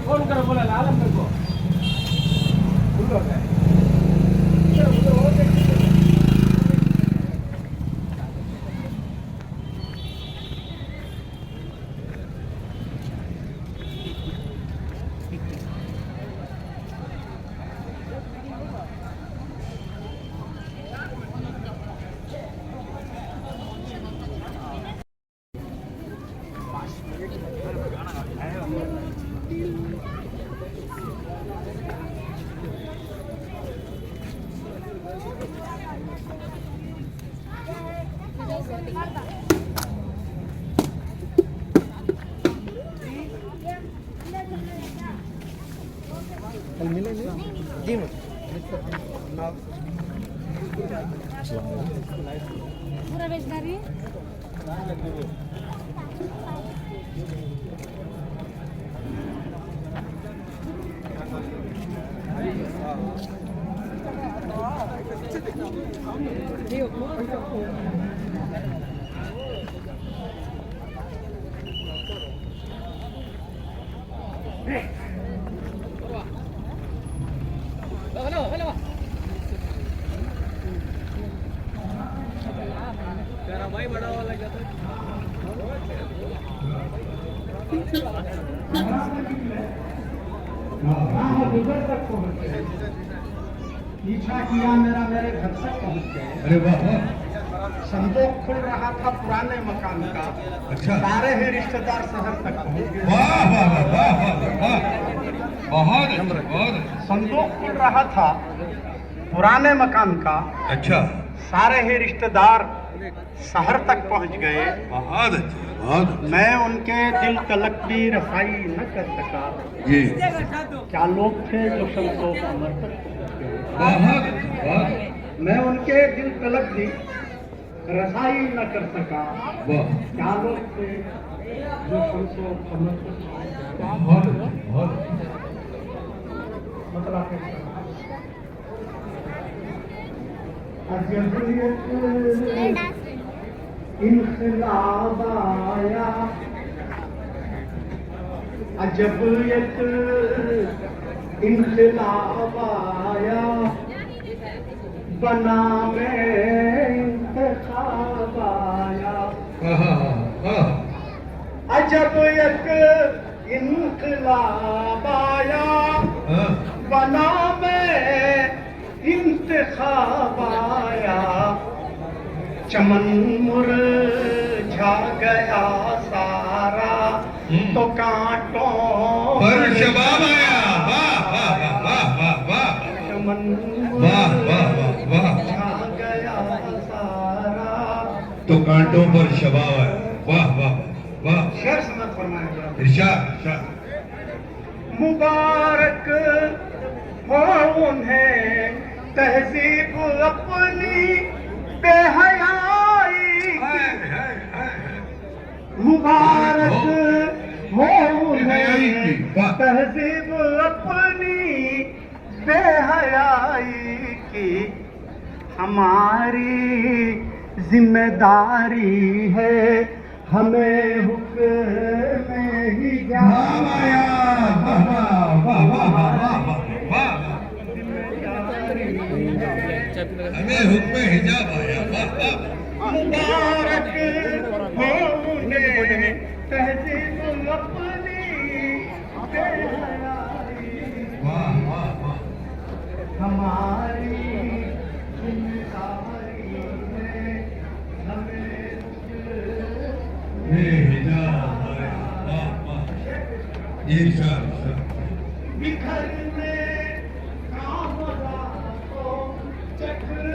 Phone करो बोला आलम को जी पूरा बेचदारी तेरा भाई बड़ा वाला क्या था पीछा किया मेरा मेरे घर तक पहुंच गए। अरे वाह वाह, संदूक खुल रहा था पुराने मकान का। अच्छा। सारे ही रिश्तेदार शहर तक पहुंच गए। वाह वाह वाह वाह वाह, बहुत अच्छा, बहुत अच्छा। संदूक खुल रहा था पुराने मकान का। अच्छा, सारे ही रिश्तेदार शहर तक पहुंच गए। बहुत अच्छा, बहुत अच्छा। मैं उनके दिल तलक की रसाई न कर सका। जी, क्या लोग थे जो संतोष अमर तक पहुंच गए। बहुत अच्छा, बहुत अच्छा। मैं उनके दिल तलक की रसाई न कर सका। वाह, क्या लोग थे जो संतोष अमर तक पहुंच गए। बहुत अच्छा, बहुत अच्छा। मतलब इनकलाब आया, अजब एक इनकलाब आया, बना में इंतखाब आया। अजब एक इनकलाब आया, बना में इंतखाब आया। चमन मुरझा गया सारा, तो कांटों पर शबाब आया। वाह वाह वाह वाह वाह, चमन वाह वाह वाह वाह, मुरझा गया सारा, तो कांटों पर शबाब आया। वाह वाह वाह, शेर समझ फरमाया गया। इरशाद इरशाद। मुबारक हो उन्हें तहजीब अपनी बेहयाई की। मुबारक हो उन्हें तहजीब अपनी बेहयाई की। हमारी जिम्मेदारी है हमें हुक्म ही जाया। हमें हुक्म हिजाब आया। मुबारक हो उन्हें तहजीब अपनी बेहयाई। वाह वाह वाह, हमारी जिम्मेदारी है हमें हिजाब आया। वाह वाह, ये इरशाद इरशाद। बिखरने कामरा को चक्र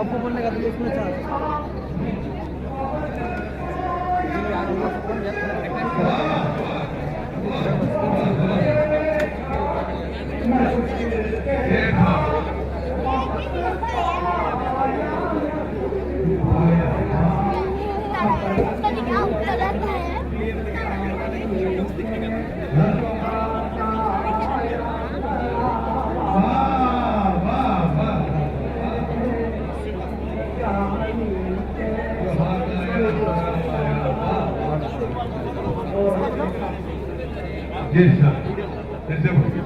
आपको बोलने का तो उसमें चाह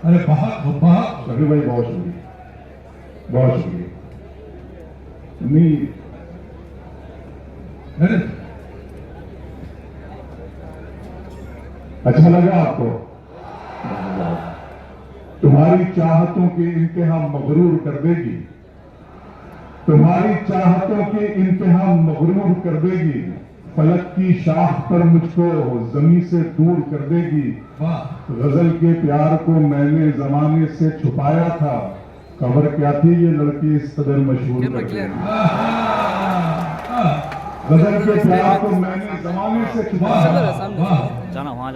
अरे बहुत शबीर भाई बहुत शुक्रिया, बहुत शुक्रिया। नहीं, अरे अच्छा लगा आपको? तुम्हारी चाहतों के इंतहा मगरूर कर देगी, तुम्हारी चाहतों के इंतहा मगरूर कर देगी, फलक की शाख पर मुझको जमीन से दूर कर देगी। वाह गजल के प्यार को मैंने जमाने से छुपाया था, खबर क्या थी ये लड़की इस कदर मशहूर कर देगी। गजल के प्यार को मैंने जमाने से छुपाया था,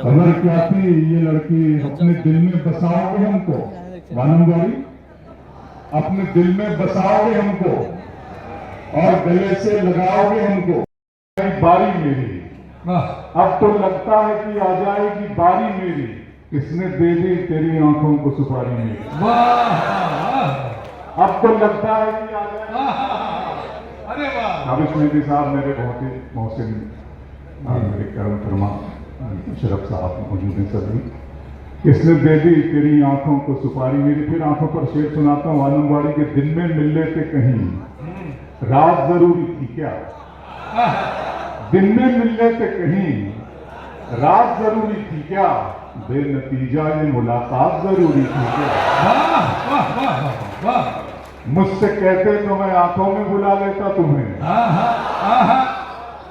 खबर क्या थी ये लड़की अपने दिल में बसाओगे हमको, वानम गौरी अपने दिल में बसाओगे हमको और गले से लगाओगे हमको। बारी मेरी, वाह अब तो लगता है कि आ जाएगी बारी मेरी, किसने दे दी तेरी आंखों को सुपारी मेरी। वाह अब तो लगता है कि आ जाएगी। अरे वाह हाबिश मेहदी साहब मेरे बहुत ही मोहसिन, मेरे करम फरमा शरफ साहब मौजूद हैं सभी। किसने दे दी तेरी आंखों को सुपारी मेरी। फिर आंखों पर शेर सुनाता हूँ, आनंदवाड़ी के दिन में मिल लेते कहीं, रात जरूरी थी क्या। दिन में मिल लेते कहीं, रात जरूरी थी क्या, बेनतीजा ये मुलाकात जरूरी थी क्या। वाह वाह वाह वाह मुझसे कहते तो मैं आंखों में बुला लेता तुम्हें, आहा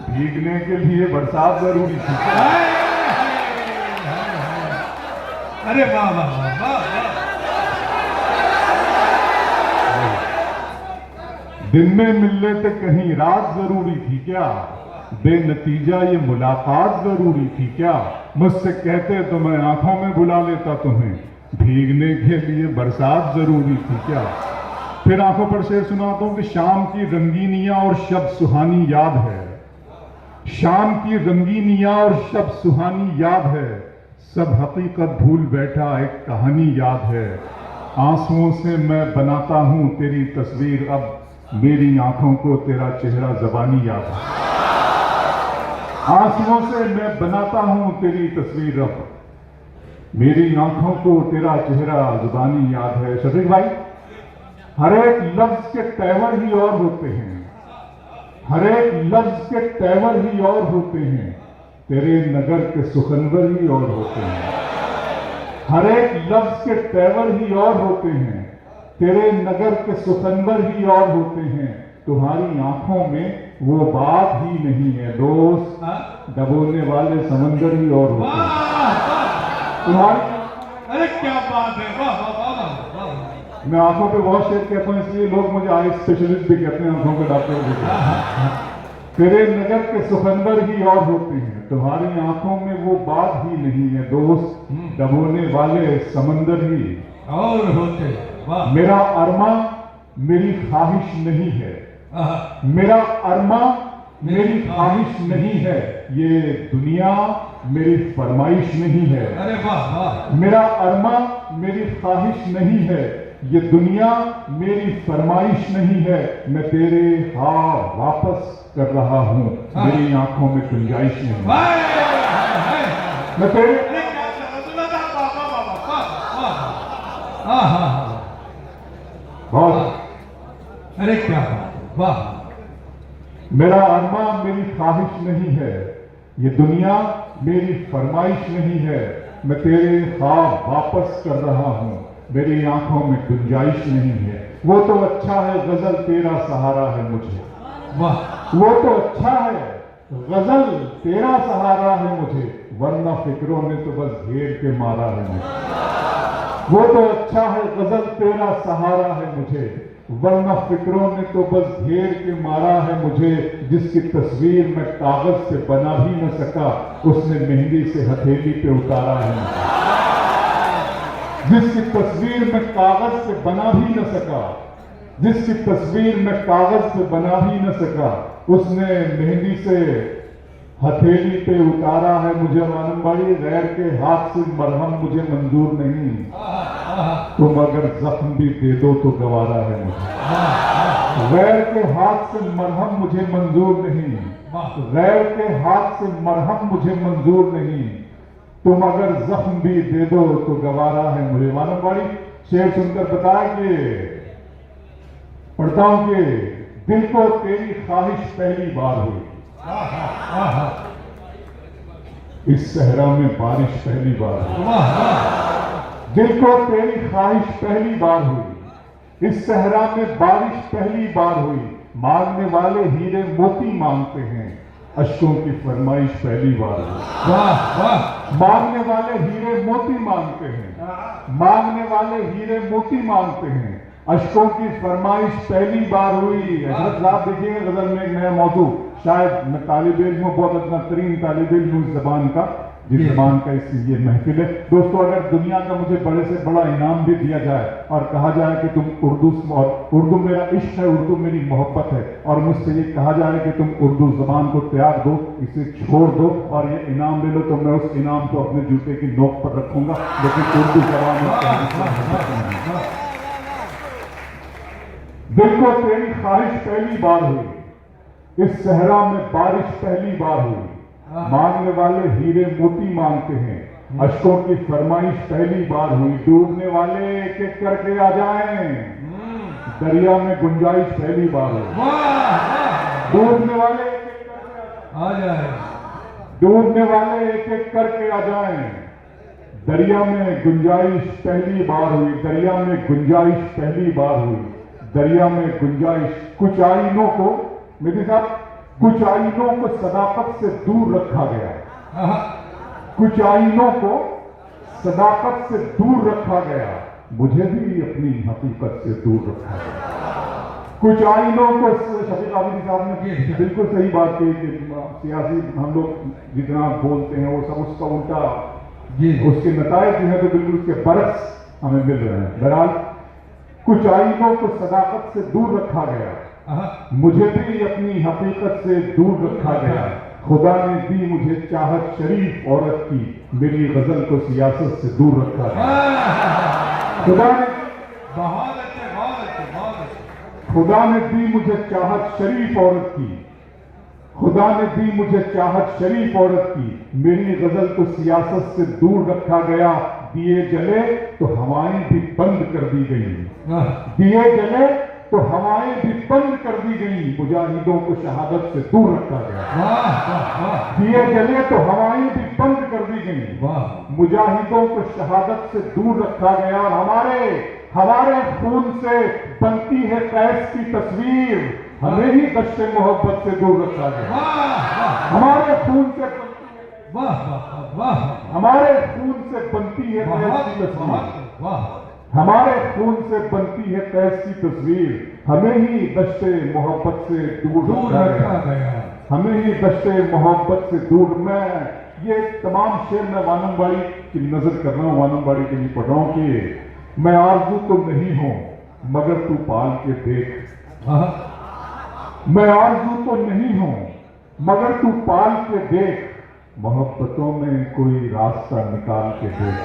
भीगने के लिए बरसात जरूरी थी क्या। अरे वाह वाह वाह वाह दिन में मिल लेते कहीं, रात जरूरी थी क्या, बेनतीजा ये मुलाकात जरूरी थी क्या। मुझसे कहते तो मैं आंखों में बुला लेता तुम्हें, भीगने के लिए बरसात जरूरी थी क्या। फिर आंखों पर शेर सुनाता हूं कि शाम की रंगीनियां और शब सुहानी याद है, शाम की रंगीनियां और शब सुहानी याद है, सब हकीकत भूल बैठा एक कहानी याद है। आंसुओं से मैं बनाता हूं तेरी तस्वीर, अब मेरी आंखों को तेरा चेहरा ज़बानी याद है। आंसुओं से मैं बनाता हूं तेरी तस्वीर, अब मेरी आंखों को तेरा चेहरा ज़बानी याद है। शफीक भाई, हर एक लफ्ज के तेवर ही और होते हैं, हर एक लफ्ज के तेवर ही और होते हैं, तेरे नगर के सुखनवर ही और होते हैं। हर एक लफ्ज के तेवर ही और होते हैं, तेरे नगर के सुखनवर ही और होते हैं। तुम्हारी आंखों में वो बात ही नहीं है दोस्त, डबोने वाले समंदर ही और होते हैं। तुम्हारी, अरे क्या बात है, वाह वाह वाह वाह। मैं आंखों पे बहुत शेर कहता हूं, इसलिए लोग मुझे आई स्पेशलिस्ट भी कहते हैं, आंखों के डॉक्टर भी कहते हैं। तेरे नगर के सुखनवर ही और होते हैं, तुम्हारी आंखों में वो बात ही नहीं है दोस्त, डबोने वाले समंदर ही और होते। वाह मेरा अरमा मेरी ख्वाहिश नहीं है, मेरा अरमा मेरी ख्वाहिश नहीं है, ये दुनिया मेरी फरमाइश नहीं है। अरे वाह वाह मेरा अरमा मेरी ख्वाहिश नहीं है, ये दुनिया मेरी फरमाइश नहीं है। मैं तेरे हाँ वापस कर रहा हूं, मेरी आंखों में गुंजाइश नहीं है। मैं तेरे बहुत, अरे क्या बात, वाह मेरा अरमा मेरी ख्वाहिश नहीं है, ये दुनिया मेरी फरमाइश नहीं है। मैं तेरे ख्वाब वापस कर रहा हूं, मेरी आंखों में गुंजाइश नहीं है। वो तो अच्छा है गजल तेरा सहारा है मुझे, वाह वो तो अच्छा है गजल तेरा सहारा है मुझे, वरना फिक्रों ने तो बस घेर के मारा है मुझे। वो तो अच्छा है गजल तेरा सहारा है मुझे, वरना फिक्रों ने तो बस घेर के मारा है मुझे। जिसकी तस्वीर मैं कागज से बना भी न सका, उसने मेहंदी से हथेली पे उतारा है मुझे। जिसकी तस्वीर मैं कागज से बना भी न सका, जिसकी तस्वीर मैं कागज से बना भी न सका, उसने मेहंदी से हथेली पे उतारा है मुझे। आनंदबाड़ी, गैर के हाथ से मरहम मुझे मंजूर नहीं, तुम अगर जख्म भी दे दो तो गवारा है मुझे। गैर के हाथ से मरहम मुझे मंजूर नहीं, गैर के हाथ से मरहम मुझे मंजूर नहीं, तुम अगर जख्म भी दे दो तो गवारा है मुझे। वानमबाड़ी शेर सुनकर बताया कि पढ़ता हूं कि दिल को तेरी ख्वाहिश पहली बार हुई, इस सहरा में बारिश पहली बार हुई। दिल को तेरी ख्वाहिश पहली बार हुई, इस सहरा में बारिश पहली बार हुई। मांगने वाले हीरे मोती मांगते हैं, अश्कों की फरमाइश पहली बार हुई। मांगने वाले हीरे मोती मांगते हैं, मांगने वाले हीरे मोती मांगते हैं, अश्कों की फरमाइश पहली बार हुई। हजरत साहब देखिएगा गजल में एक नया मौजू, शायद मैं तालिब इल्म हूं, बहुत अपना तरीन तालिब इल्म हूं इस जबान का, जिस जबान का ये महफिल है। दोस्तों, अगर दुनिया का मुझे बड़े से बड़ा इनाम भी दिया जाए और कहा जाए कि तुम उर्दू मेरा इश्क है, उर्दू मेरी मोहब्बत है, और मुझसे ये कहा जाए कि तुम उर्दू जबान को त्याग दो, इसे छोड़ दो और ये इनाम ले लो, तो मैं उस इनाम को अपने जूते की नोक पर रखूंगा। लेकिन उर्दू जबान में दिल को तेरी ख्वाहिश पहली बार हुई, इस सहरा में बारिश पहली बार हुई। मांगने वाले हीरे मोती मांगते हैं, अश्कों की फरमाइश पहली बार हुई। डूबने वाले एक एक करके आ जाएं, दरिया में गुंजाइश पहली बार हुई। डूबने वाले एक एक करके आ जाएं, डूबने वाले एक एक करके आ जाएं, दरिया में गुंजाइश पहली बार हुई। दरिया में गुंजाइश पहली बार हुई, दरिया में गुंजाइश। कुछ आईनों को मेरे साथ, कुछ आईनों को सदाकत से दूर रखा गया, कुछ आईनों को सदाकत से दूर रखा गया, मुझे भी अपनी हकीकत से दूर रखा गया। कुछ आईनों को, शफीक आबिदी साहब ने बिल्कुल सही बात कही कि सियासी हम लोग जितना बोलते हैं वो सब उसका उल्टा, उसके नतायज जो है तो बिल्कुल उसके बरक्स हमें मिल रहे हैं। बहरहाल कुछ आईनों को सदाकत से दूर रखा गया, मुझे भी अपनी हकीकत से दूर रखा गया। खुदा ने दी मुझे चाहत शरीफ औरत की, मेरी गजल को सियासत से दूर रखा गया। खुदा ने खुदा ने दी मुझे चाहत शरीफ औरत की, खुदा ने दी मुझे चाहत शरीफ औरत की, मेरी गजल को सियासत से दूर रखा गया। दिए जले तो हवाएं भी बंद कर दी गई, दिए जले तो हवाएं भी बंद कर दी गई, मुजाहिदों को शहादत से दूर रखा गया। दिए जले तो हवाएं भी बंद कर दी गई, मुजाहिदों को शहादत से दूर रखा गया। हमारे खून से बनती है कैस की तस्वीर, हमें ही दश्ते मोहब्बत से दूर रखा गया। हमारे खून से हमारे खून से बनती है कैस की तस्वीर, हमारे खून से बनती है कैस की तस्वीर, हमें ही दश्ते मोहब्बत से दूर रखा गया, हमें ही दश्ते मोहब्बत से दूर। मैं ये तमाम शेर मैं वानमबाड़ी की नजर कर रहा हूँ, वानमबाड़ी के लिए पढ़ रहा हूँ कि मैं आरज़ू तो नहीं हूं मगर तू पाल के देख, मैं आरज़ू तो नहीं हूं मगर तू पाल के देख, मोहब्बतों में कोई रास्ता निकाल के देख।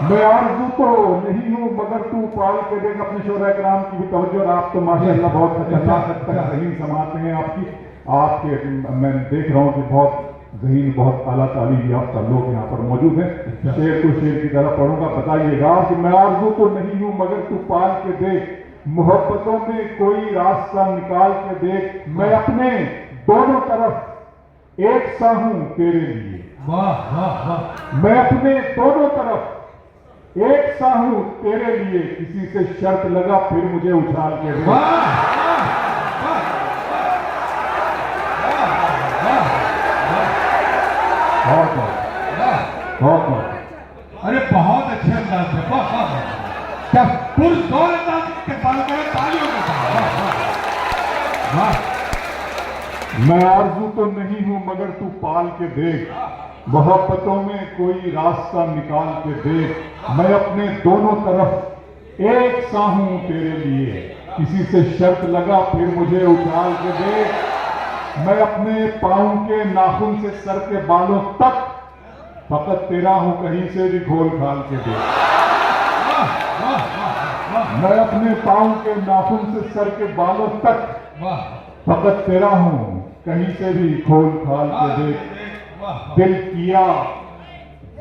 मैं आरज़ू तो नहीं हूं मगर तू पाल के देख। अपने शोरा कराम की भी तवज्जो, आप तो माशाअल्लाह बहुत खतरनाक हद तक ज़हीन समाते हैं। आपके मैं देख रहा हूं कि बहुत ज़हीन, बहुत आला तालीम याफ्ता लोग यहाँ पर मौजूद हैं। शेर को शेर की तरह पढ़ूंगा। बताइएगा कि मैं आरज़ू तो नहीं हूं मगर तू पाल के देख, मोहब्बतों में कोई रास्ता निकाल के देख, मैं अपने दोनों तरफ एक सा हूं तेरे लिए, मैं अपने दोनों तरफ एक सा हूं तेरे लिए, किसी से शर्त लगा फिर मुझे उछाल के दे। अरे बहुत अच्छे अंदाज से, क्या पुरजोर अंदाज इस्तेमाल करें तालियों के साथ। मैं आरज़ू तो नहीं हूं मगर तू पाल के देख, मोहब्बतों में कोई रास्ता निकाल के देख, मैं अपने दोनों तरफ एक सा हूं तेरे लिए, किसी से शर्त लगा फिर मुझे उछाल के देख, मैं अपने पाँव के नाखून से सर के बालों तक फकत तेरा हूं कहीं से भी खोल खाल के देख। मैं अपने पाँव के नाखून से सर के बालों तक फकत तेरा हूं कहीं से भी खोल खाल के देख। दिल किया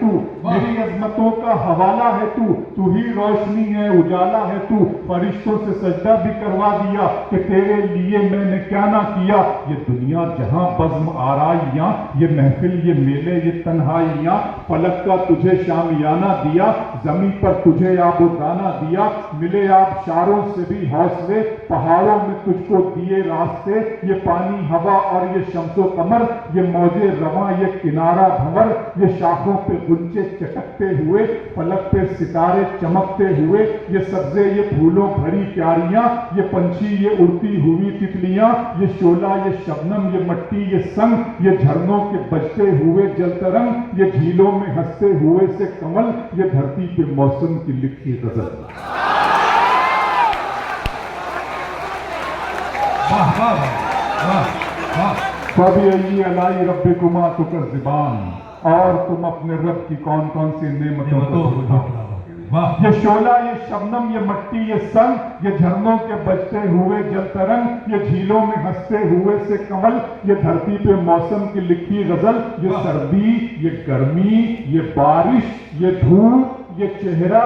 तू, मेरी अजमतों का हवाला है तू ही रोशनी है, उजाला है तू। फरिश्तों से सजदा भी करवा दिया कि तेरे लिए मैंने क्या ना किया। ये दुनिया जहां बज़्म आराइयां, ये महफिल, ये मेले, ये तन्हाइयां, फलक का तुझे शामियाना दिया, जमीन पर तुझे आबोदाना दिया। मिले आप शारों से भी हौसले, पहाड़ों में तुझको दिए रास्ते। ये पानी, हवा और ये शम्सो कमर, ये मौजे रवां, ये किनारा भंवर, ये शाखों पे गुंचे चटकते हुए, फलक पे सितारे चमकते हुए, ये सब्जे, ये फूलों भरी क्यारियां, ये पंछी, ये उड़ती हुई तितलियां, ये शोला, ये शबनम, ये मट्टी, ये संग, ये झरनों के बजते हुए जलतरंग, ये झीलों में हंसते हुए से कमल, ये धरती पे मौसम की लिखी गजल। वाह वाह वाह वाह। फ़बिअय्यि आलाइ रब्बिकुमा तुकज़्ज़िबान, और तुम अपने रब की कौन कौन सी नेमतों को झुटलाओ। वाह। ये शोला, ये शबनम, ये मट्टी, ये संग, ये झरनों के बजते हुए जलतरंग, ये झीलों में हंसते हुए से कमल, ये धरती पे मौसम की लिखी गजल। ये सर्दी, ये गर्मी, ये बारिश, ये धूप, ये चेहरा,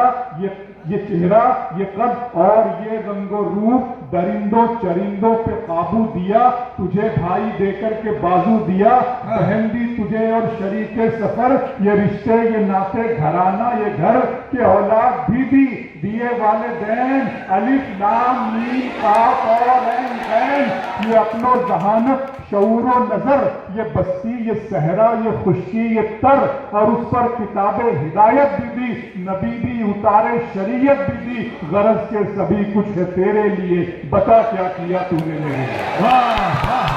ये कद और ये रंगो रूप, दरिंदों चरिंदों पे काबू दिया, तुझे भाई देकर के बाजू दिया, बहन दी तुझे और शरीके सफर, ये रिश्ते, ये नाते, घराना, ये घर के औलाद भी दी, दिए वालिदैन, अलिफ लाम मीम काफ और ऐन गैन। ये अपनो जहानत, शऊर व नजर, ये बस्ती, ये सहरा, ये खुशकी, ये तर, और उस पर किताबे हिदायत भी दी, नबी भी उतारे, शरीयत भी दी, गरज के सभी कुछ है तेरे लिए, बता क्या किया तूने मेरे लिए। वाह वाह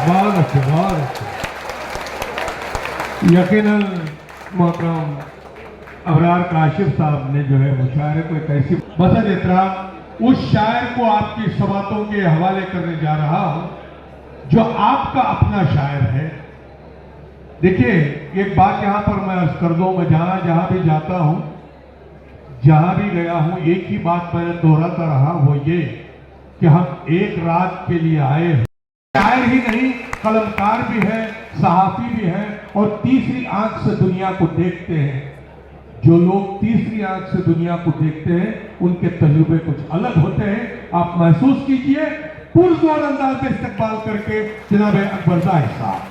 बहुत अच्छे बहुत अच्छे। यकीनन मोहतरम अबरार काशिफ साहब ने जो है वो शायर को एक ऐसी मसद एहतराम उस शायर को आपकी सवातों के हवाले करने जा रहा हूं जो आपका अपना शायर है। देखिए एक बात यहां पर मैं अर्ज कर दूं, मैं जहां भी जाता हूं, जहां भी गया हूं, एक ही बात मैं दोहराता रहा, वो ये कि हम एक रात के लिए आए हैं। शायर ही नहीं, कलमकार भी है, सहाफी भी है, और तीसरी आंख से दुनिया को देखते हैं। जो लोग तीसरी आंख से दुनिया को देखते हैं उनके तजुर्बे कुछ अलग होते हैं। आप महसूस कीजिए, पुरजोर अंदाज में इस्तकबाल करके जनाब अकबर ज़ाहिद साहब।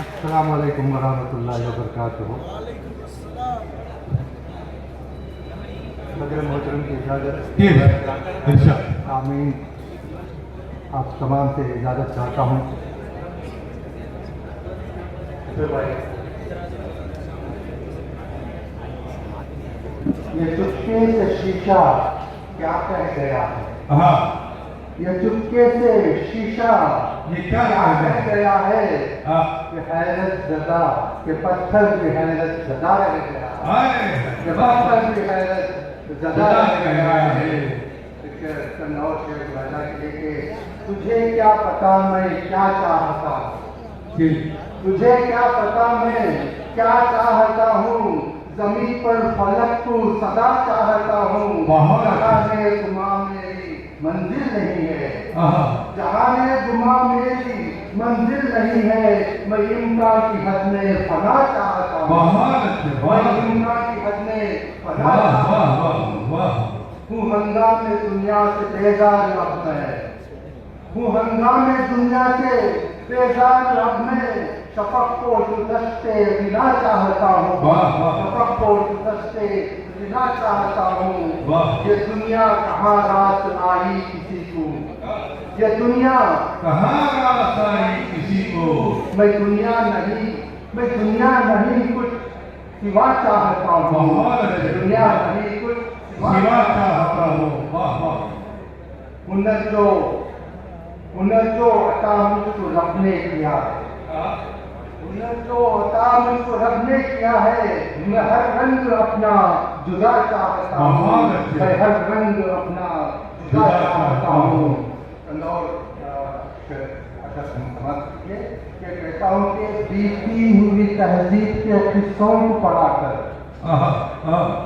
अस्सलाम वालेकुम वरहमतुल्लाहि वबरकातुहू। मगर मोहतरम की इजाज़त, आमीन। आप तमाम से इजाज़त चाहता हूँ। ये चुपके से शीशा क्या कह गया है, ये चुपके से शीशा ये क्या कह गया है कि हैरत ज़दा के पत्थर की हैरत ज़दा रह गया है, कि पत्थर की हैरत ज़दा रह गया है। कन्नौज के वाला के तुझे क्या पता मैं क्या चाहता हूँ, तुझे क्या पता मैं क्या चाहता हूँ, जमीन पर फलक को सदा चाहता हूँ। जहाने गुमा मेरी मंजिल नहीं है, जहाने गुमा मेरी मंजिल नहीं है, मैं इम्कान की हद में फना चाहता हूँ, मैं इम्कान की हद में फना चाहता हूँ। हंगामे दुनिया से बेजार रब में, हूँ हंगामे दुनिया से बेजार रब में, शफक को गुलदस्ते बिना चाहता हूँ, शफक को गुलदस्ते बिना चाहता हूँ। ये दुनिया कहाँ रात आई किसी को, ये दुनिया कहाँ रात आई किसी को, मैं दुनिया नहीं कुछ सिवा चाहता हूँ, दुनिया नहीं कुछ सिवा चाहता हूँ। हुनर जो अता मुझको रब ने किया है, हुनर जो अता मुझको रब ने किया है, मैं हर रंग अपना जुदा चाहता हूँ, मैं हर रंग अपना जुदा चाहता हूँ। कहता हूँ कि बीती हुई तहजीब के किस्सों को पढ़ाकर,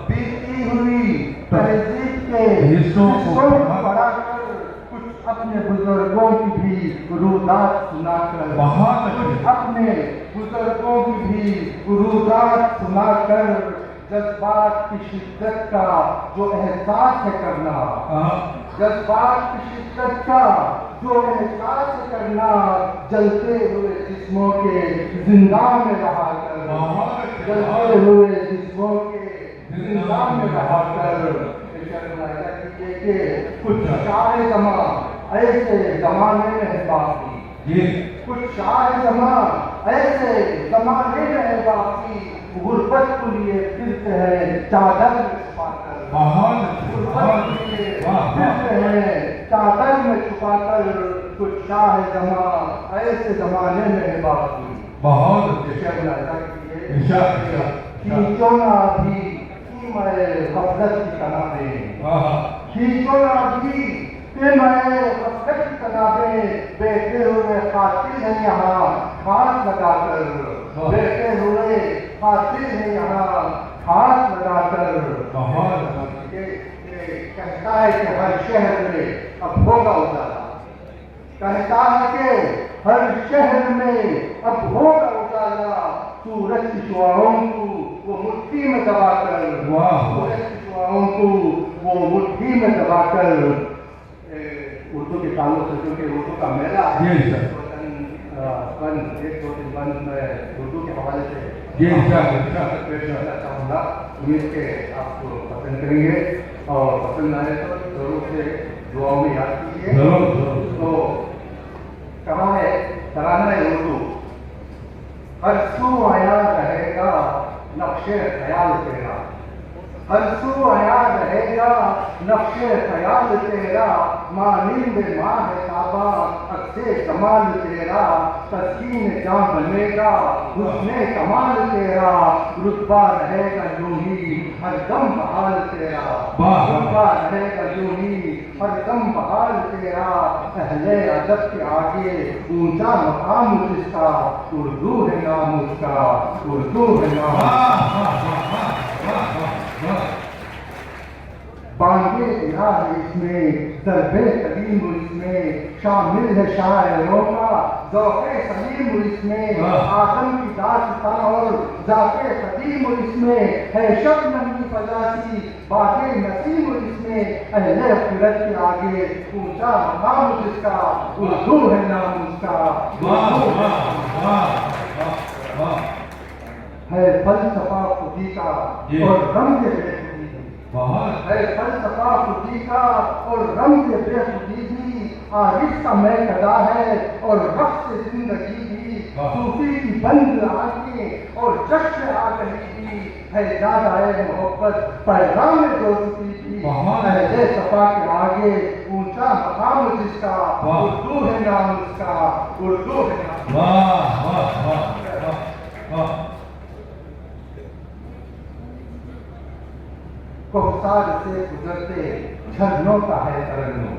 बीती टूटी हुई तहजीब के हिस्सों को बढ़ाकर कुछ अपने बुजुर्गों की भी रुदात सुनाकर, बहुत अपने बुजुर्गों की भी रुदात सुनाकर जज्बात की शिद्दत का जो एहसास है करना, जज्बात की शिद्दत का जो एहसास है करना, जलते हुए जिस्मों के जिंदा में रहा कर, जलते हुए जिस्मों के जिंदा में रहा कर। कि कुछ शाह जमा ऐसे जमाने में है बाकी, कुछ शाह जमा ऐसे जमाने में है बाकी, गुर्बत को लिए फिरते हैं चादर में छुपाकर, गुर्बत को लिए फिरते हैं चादर में छुपाकर, कुछ शाह जमा ऐसे जमाने में है बाकी। बहुत खींचो ना अभी कि मैं गफलत की किताबें, खींचो ना अभी कि मैं गफलत की किताबें, बैठे हुए कातिल हैं यहाँ हाथ लगाकर, बैठे हुए कातिल हैं यहाँ हाथ लगाकर। कहता है कि हर शहर में अब होगा उजाला, कहता है कि हर शहर में अब होगा उजाला, सूरज की शुआओं को वो मुट्ठी में दबाकर, सूरज की शुआओं को वो मुट्ठी में दबाकर। उर्दू के ताल्लुक से क्योंकि उर्दू का मेला है, एक दो तीन बंद में उर्दू के हवाले से पेश करना चाहूँगा। उम्मीद के आपको पसंद करेंगे और पसंद आए तो जरूर से दुआओं में याद कीजिए। तो कहा है तराना है उर्दू, हर सू आया रहेगा नक्शे ख्याल तेरा, हर सू आया रहेगा नक्शे ख्याल तेरा, मानिंद माँ है काबा अक्से कमाल तेरा, तस्कीन जान बनेगा हुस्ने कमाल तेरा, रुतबा रहेगा यूं ही हर दम बहाल तेरा, रुतबा रहेगा यूं ही हर दम बहाल तेरा, अहले अदब के आगे ऊंचा मकाम जिसका, उर्दू है नाम उसका, उर्दू है नाम। बांगे दिया है इसमें दरबे कदीम इसमें, शामिल है शायरों का ज़ौक़े सलीम इसमें, आदम की दास्तां और ज़ाते कदीम इसमें, है शबनम की फजासी बागे नसीम इसमें, अहले फिरत के आगे ऊंचा मकाम जिसका, उर्दू है नाम उसका। है फलसफा खुदी का और रंग बेखुदी, है फलसफा खुदी का और रंग बेखुदी भी, आरिफ का मैं कदा है और रक्स जिंदगी भी, सूफी की बंद आंखें और जश्न आ गई भी, है ज़्यादा मोहब्बत पैगाम दोस्ती भी, अहले सफा के आगे ऊंचा मकाम जिसका, उर्दू है नाम उसका, उर्दू है नाम। कोहसार से गुजरते झरनों का है तरन्नुम,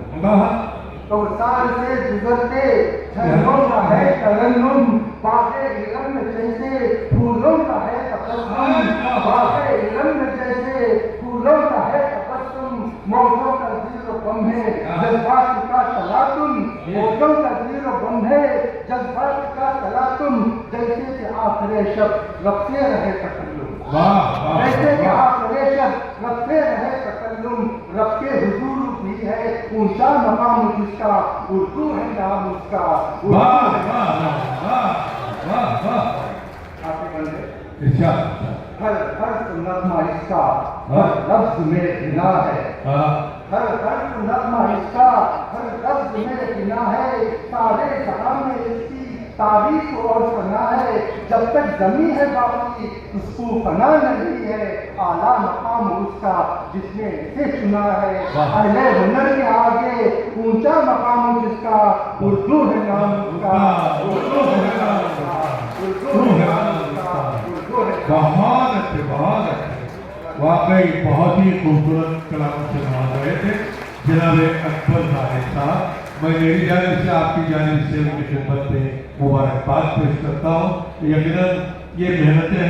कोहसार से गुजरते झरनों का है तरन्नुम, बागे इलम जैसे फूलों का है तबस्सुम, बागे इलम जैसे फूलों का है तबस्सुम, मौजों का ज़ीरो गम है जज्बात का तलातुम, मौजों का ज़ीरो गम है जज्बात का तलातुम, जैसे कि आखिर शब रफ्ते रहे तकल्लुम, जैसे कि आखिर शब रफ्ते रहे तकल्लुम, रब के हुजूर भी है ऊंचा मकाम जिसका, उर्दू है नाम उसका। हर हर नगमा इसका, हर लफ्ज में बिना है, हर हर नगमा इसका, हर लफ्ज में बिना है, सारे जहां में इसकी तारीफ और फना है, जब तक जमी है बाकी उसको फना नहीं है, आला मकाम उसका जिसने इसे चुना है, अहले हुनर के आगे ऊंचा मकाम जिसका, उर्दू है नाम उसका, उर्दू है नाम उसका, उर्दू है नाम उसका, उर्दू है। बहुत अच्छे, बहुत अच्छे, वाकई बहुत ही खूबसूरत कलाम से नवाज रहे थे जनाब अकबर साहिब साहब। मैं मेरी जानिब से आपकी जानिब से उनकी खिदमत में मुबारकबाद पेश करता हूँ। यकीनन ये मेहनतें हैं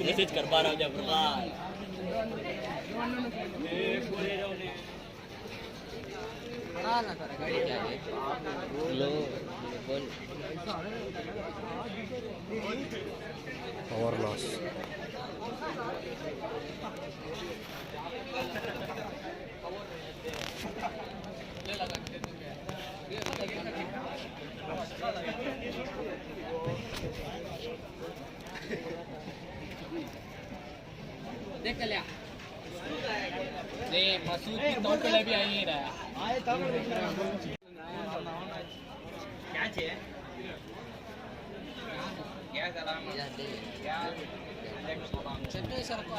मैसेज कर पा रहा हूँ पावर लॉस देख लिया मसूद की तौकले भी आई रहा क्या चाहिए क्या सलाम चट्टू सर को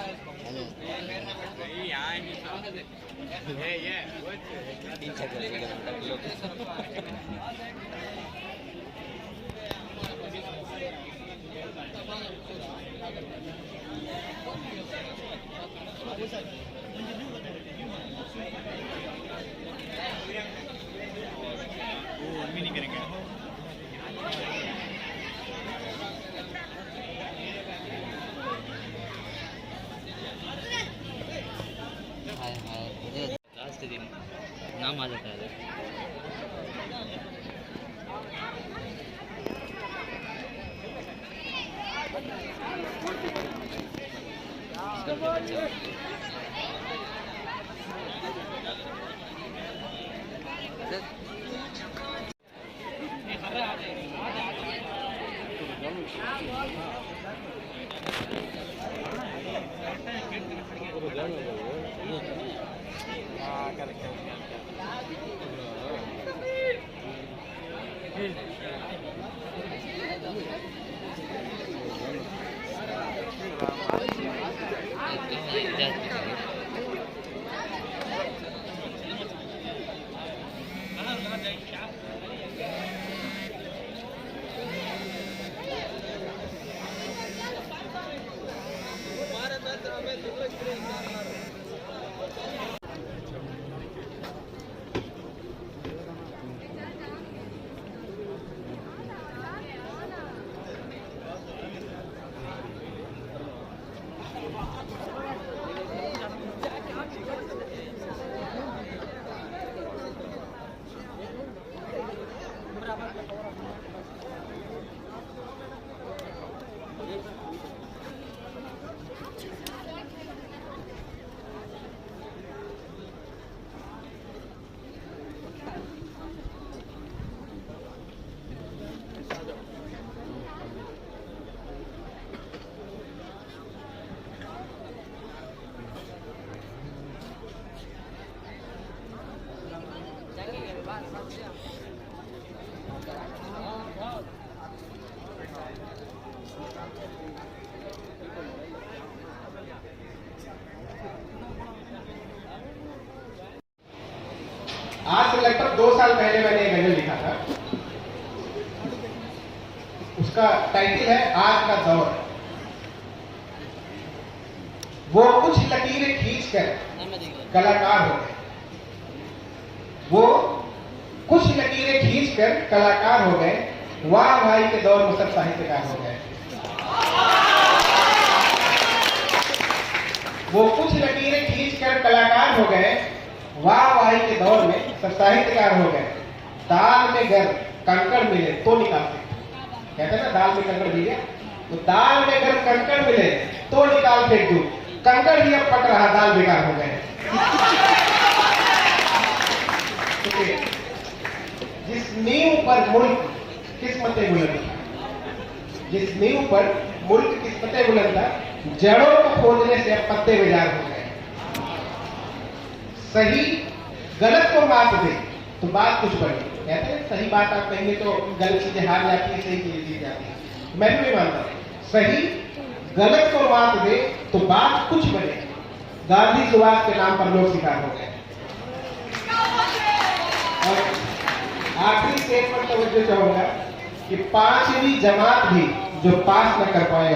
लास्ट दिन नाम आ जाता है आज से लगभग 2 साल पहले मैंने एक गजल लिखा था। उसका टाइटल है आज का दौर। वो कुछ लकीरें खींचकर कलाकार हो गए। वो कुछ लकीरें खींचकर कलाकार हो गए। वाह भाई के दौर में सब साहित्यकार हो गए। वो कुछ लकीरें खींचकर कलाकार हो गए। वाह वाही के दौर में सब साहित्यकार हो गए। दाल में घर कंकड़ मिले तो निकाल फेंक। कहते हैं ना दाल में कंकड़ मिल गया, तो दाल में घर कंकड़ मिले तो निकाल फेंक दूं। कंकड़ ही अब पक रहा, दाल बेकार हो गए। जिस नींव पर मुल्क किस्मतें बुलंद, जिस नींव पर मुल्क किस्मतें बुलंद था, जड़ों को खोदने से अब पत्ते बेजार हो गए। सही गलत को मात दे तो बात कुछ बने। कहते हैं सही बात आप कहेंगे तो गलत चीजें हार जाती है, सही चीजें जीत जाती है। मैं भी मानता हूं सही गलत को मात दे तो बात कुछ बने। गांधी सुभाष के नाम पर लोग शिकार हो गए। और आखिरी स्टेटमेंट तो मुझे चाहूंगा कि 5वीं जमात भी जो पास न कर पाए,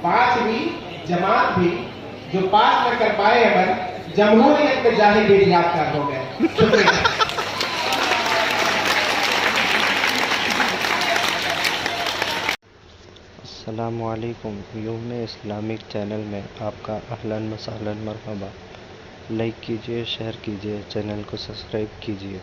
5वीं जमात भी जो पास न कर पाए अमर जमहूरियत में जाहिर यादगार हो गए। शुक्रिया। अस्सलामुअलैकुम, यूम इस्लामिक चैनल में आपका अहलन व सहलन मरहबा। लाइक कीजिए, शेयर कीजिए, चैनल को सब्सक्राइब कीजिए।